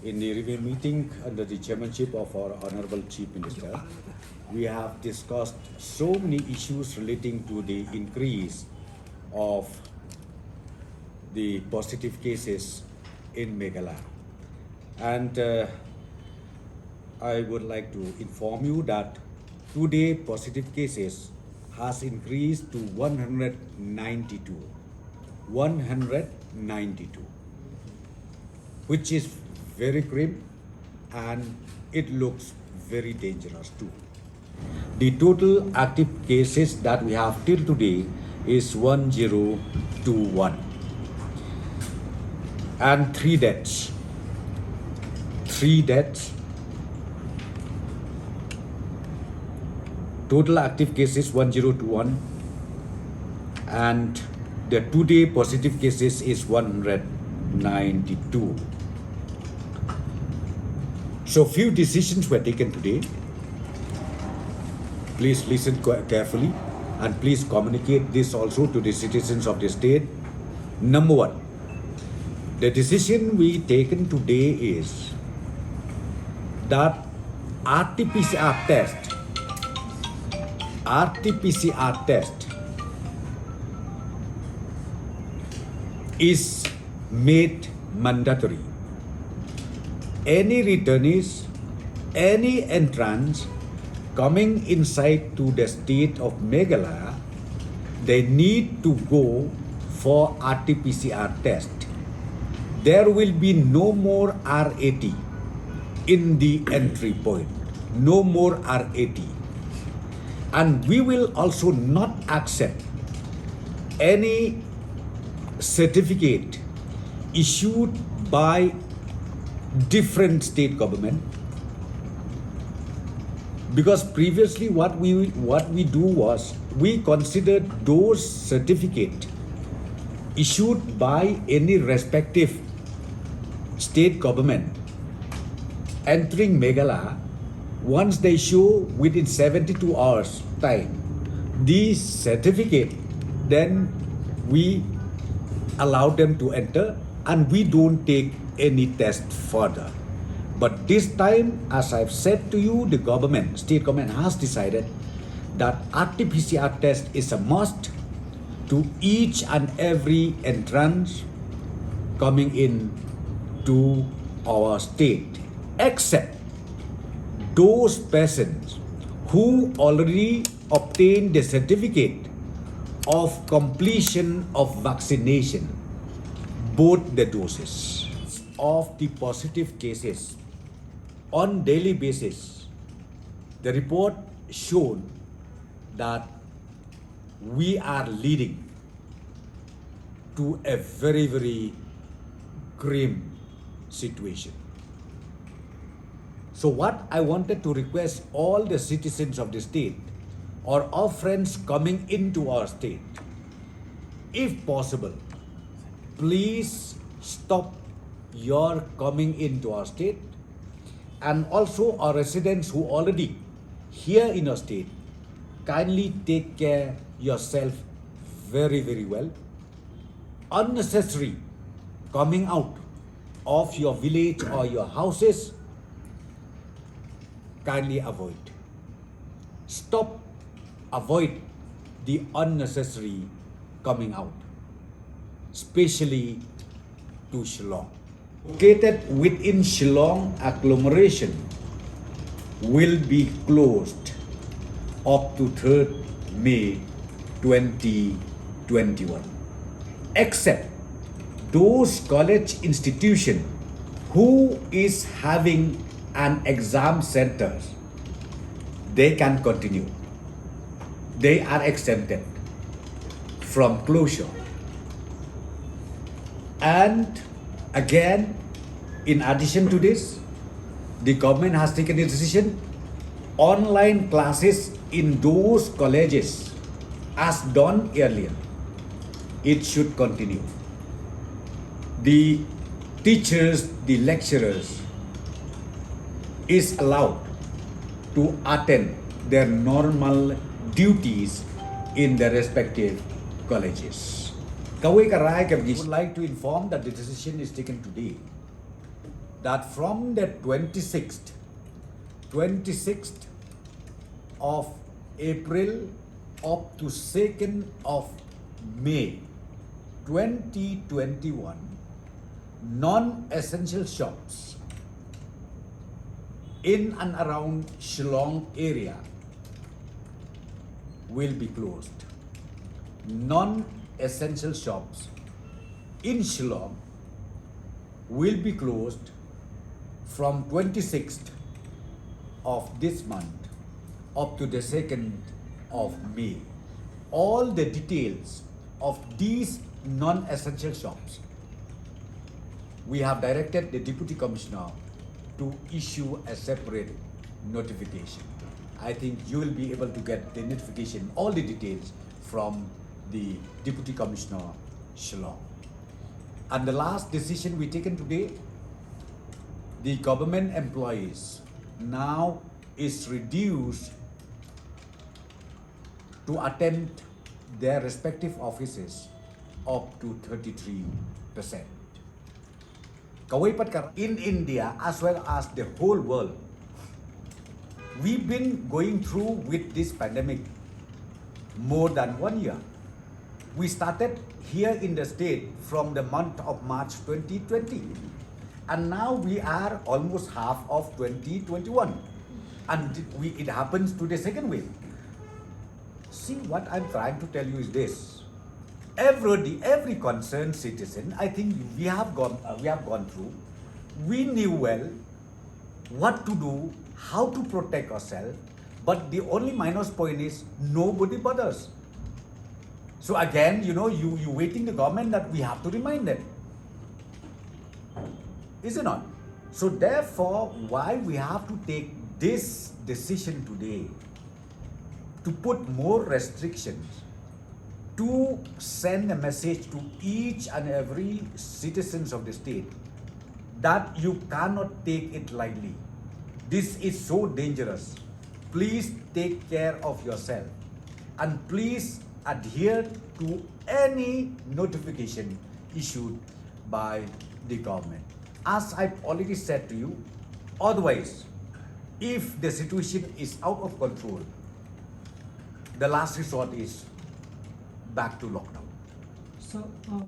in the review meeting under the chairmanship of our Honorable Chief Minister, we have discussed so many issues relating to the increase of the positive cases in Meghalaya. And I would like to inform you that today positive cases has increased to 192. 192, which is very grim and it looks very dangerous too. The total active cases that we have till today is 1021 and 3 deaths. 3 deaths. Total active cases 1021 and the today positive cases is 192. So few decisions were taken today. Please listen carefully and please communicate this also to the citizens of the state. Number one, the decision we taken today is that RT-PCR test is made mandatory. Any returnees, any entrants coming inside to the state of Meghalaya, they need to go for RT-PCR test. There will be no more RAT in the entry point. No more RAT. And we will also not accept any certificate issued by different state government, because previously what we do was we considered those certificate issued by any respective state government entering Meghalaya. Once they show within 72 hours time these certificate, then we allow them to enter and we don't take any test further. But this time, as I've said to you, the government, state government has decided that RT-PCR test is a must to each and every entrance coming in to our state, except those persons who already obtained the certificate of completion of vaccination, both the doses of the positive cases on daily basis. The report showed that we are leading to a very, very grim situation. So what I wanted to request all the citizens of the state or our friends coming into our state, if possible, please stop your coming into our state, and also our residents who already here in our state, kindly take care yourself very, very well. Unnecessary coming out of your village or your houses, kindly avoid. Avoid the unnecessary coming out, especially to Shillong. Located within Shillong agglomeration will be closed up to 3rd May 2021, except those college institutions who is having an exam centers, they can continue. They are exempted from closure. And again, in addition to this, the government has taken a decision, online classes in those colleges as done earlier, it should continue. The teachers, the lecturers is allowed to attend their normal duties in their respective colleges. I would like to inform that the decision is taken today that from the 26th of April up to 2nd of May 2021, non-essential shops in and around Shillong area will be closed. Non-essential shops in Shillong will be closed from 26th of this month up to the 2nd of May. All the details of these non-essential shops, we have directed the Deputy Commissioner to issue a separate notification. I think you will be able to get the notification, all the details from the Deputy Commissioner Shillong. And the last decision we taken today, the government employees now is reduced to attend their respective offices up to 33%. In India as well as the whole world, we've been going through with this pandemic more than 1 year. We started here in the state from the month of March 2020, and now we are almost half of 2021, and it happens to the second wave. See, what I'm trying to tell you is this: every concerned citizen, I think we have gone through. We knew well what to do, how to protect ourselves, but the only minus point is nobody bothers. So again, you waiting the government that we have to remind them. Is it not? So therefore, why we have to take this decision today to put more restrictions, to send a message to each and every citizens of the state that you cannot take it lightly. This is so dangerous. Please take care of yourself, and please adhere to any notification issued by the government. As I've already said to you, otherwise, if the situation is out of control, the last resort is back to lockdown. So